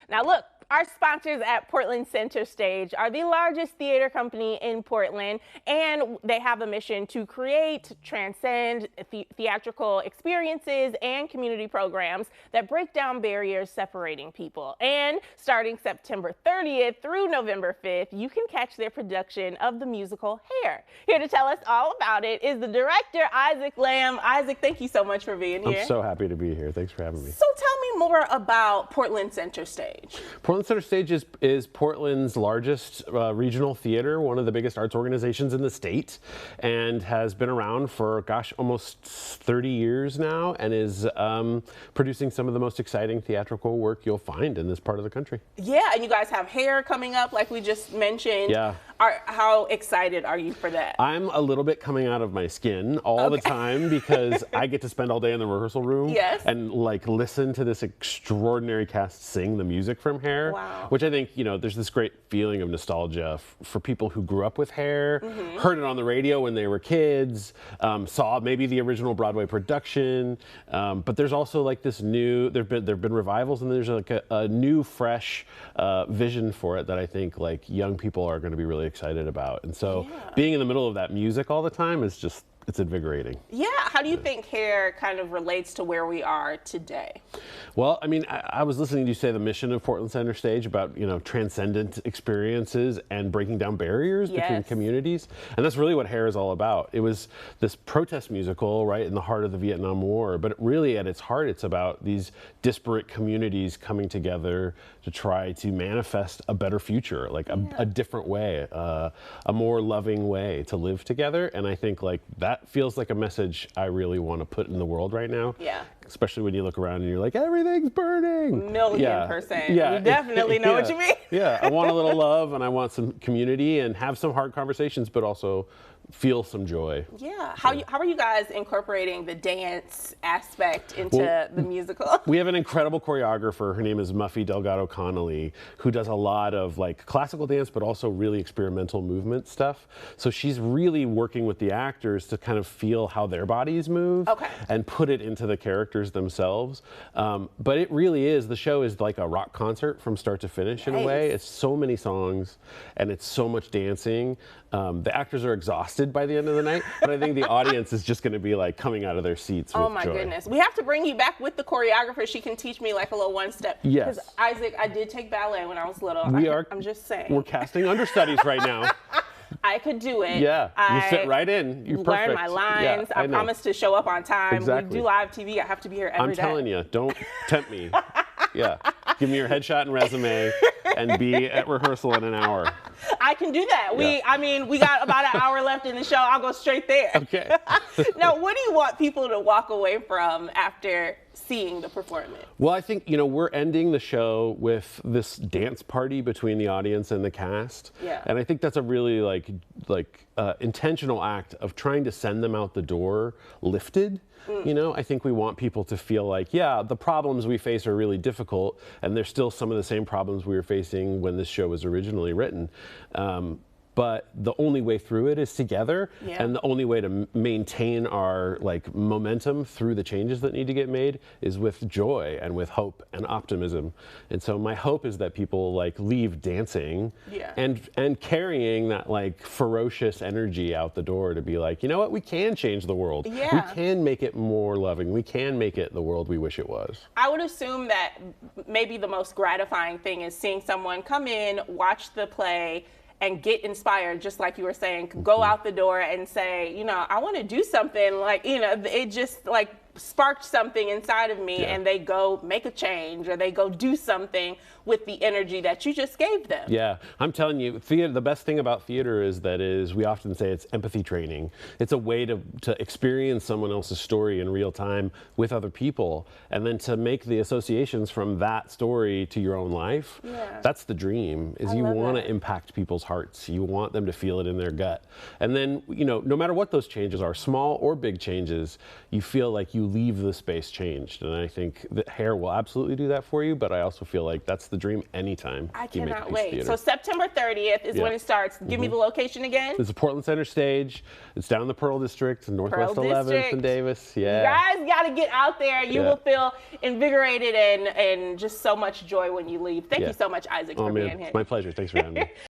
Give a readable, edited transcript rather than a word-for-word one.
Now look, our sponsors at Portland Center Stage are the largest theater company in Portland, and they have a mission to create, transcend theatrical experiences and community programs that break down barriers separating people. And starting September 30th through November 5th, you can catch their production of the musical Hair. Here to tell us all about it is the director, Isaac Lamb. Isaac, thank you so much for being here. I'm so happy to be here. Thanks for having me. So tell me more about Portland Center Stage. Portland Center Stage is Portland's largest regional theater, one of the biggest arts organizations in the state, and has been around for, gosh, almost 30 years now, and is producing some of the most exciting theatrical work you'll find in this part of the country. Yeah, and you guys have Hair coming up, like we just mentioned. Yeah. How excited are you for that? I'm a little bit coming out of my skin all the time because I get to spend all day in the rehearsal room and like listen to this extraordinary cast sing the music from Hair, which I think, you know, there's this great feeling of nostalgia for people who grew up with Hair, heard it on the radio when they were kids, saw maybe the original Broadway production, but there's also like this new, there've been revivals, and there's like a new, fresh vision for it that I think like young people are going to be really excited about. And so being in the middle of that music all the time is just, it's invigorating. Yeah. How do you think Hair kind of relates to where we are today? Well, I mean, I was listening to you say the mission of Portland Center Stage about, you know, transcendent experiences and breaking down barriers between communities. And that's really what Hair is all about. It was this protest musical, right, in the heart of the Vietnam War. But really at its heart, it's about these disparate communities coming together to try to manifest a better future, like a different way, a more loving way to live together. And I think like that feels like a message I really want to put in the world right now. Yeah. Especially when you look around and you're like, everything's burning. Million%. Yeah. We definitely know what you mean. Yeah. I want a little love, and I want some community, and have some hard conversations, but also feel some joy. Yeah. How are you guys incorporating the dance aspect into the musical? We have an incredible choreographer. Her name is Muffy Delgado Connolly, who does a lot of like classical dance, but also really experimental movement stuff. So she's really working with the actors to kind of feel how their bodies move and put it into the characters themselves. But it really is, the show is like a rock concert from start to finish in a way. It's so many songs and it's so much dancing. The actors are exhausted by the end of the night, but I think the audience is just going to be like coming out of their seats with joy. Oh my goodness. We have to bring you back with the choreographer. She can teach me like a little one step. Yes. Because Isaac, I did take ballet when I was little. I'm just saying. We're casting understudies right now. I could do it. Yeah, you fit right in. You're perfect. Learn my lines. I promise to show up on time. Exactly. We do live TV. I have to be here every day. I'm telling you, don't tempt me. Yeah, give me your headshot and resume, and be at rehearsal in an hour. I can do that. I mean, we got about an hour left in the show. I'll go straight there. Okay. Now, what do you want people to walk away from after seeing the performance? Well, I think, you know, we're ending the show with this dance party between the audience and the cast. Yeah. And I think that's a really intentional act of trying to send them out the door lifted. You know, I think we want people to feel like, yeah, the problems we face are really difficult, and there's still some of the same problems we were facing when this show was originally written. But the only way through it is together, and the only way to maintain our like momentum through the changes that need to get made is with joy and with hope and optimism. And so my hope is that people like leave dancing and carrying that like ferocious energy out the door to be like, you know what, we can change the world. We can make it more loving. We can make it the world we wish it was. I would assume that maybe the most gratifying thing is seeing someone come in, watch the play, and get inspired, just like you were saying, go out the door and say, you know, I want to do something, like, you know, it just like sparked something inside of me, and they go make a change, or they go do something with the energy that you just gave them. Yeah, I'm telling you, theater, the best thing about theater is we often say it's empathy training. It's a way to experience someone else's story in real time with other people, and then to make the associations from that story to your own life. That's the dream, is you want to impact people's hearts. You want them to feel it in their gut. And then, you know, no matter what those changes are, small or big changes, you feel like you leave the space changed. And I think that hair will absolutely do that for you, but I also feel like that's the dream anytime. I cannot wait. So September 30th is when it starts. Give me the location again. It's the Portland Center Stage. It's down in the Pearl District, Northwest 11th and Davis. Yeah. You guys got to get out there. You will feel invigorated and just so much joy when you leave. Thank you so much, Isaac, for being here. It's my pleasure. Thanks for having me.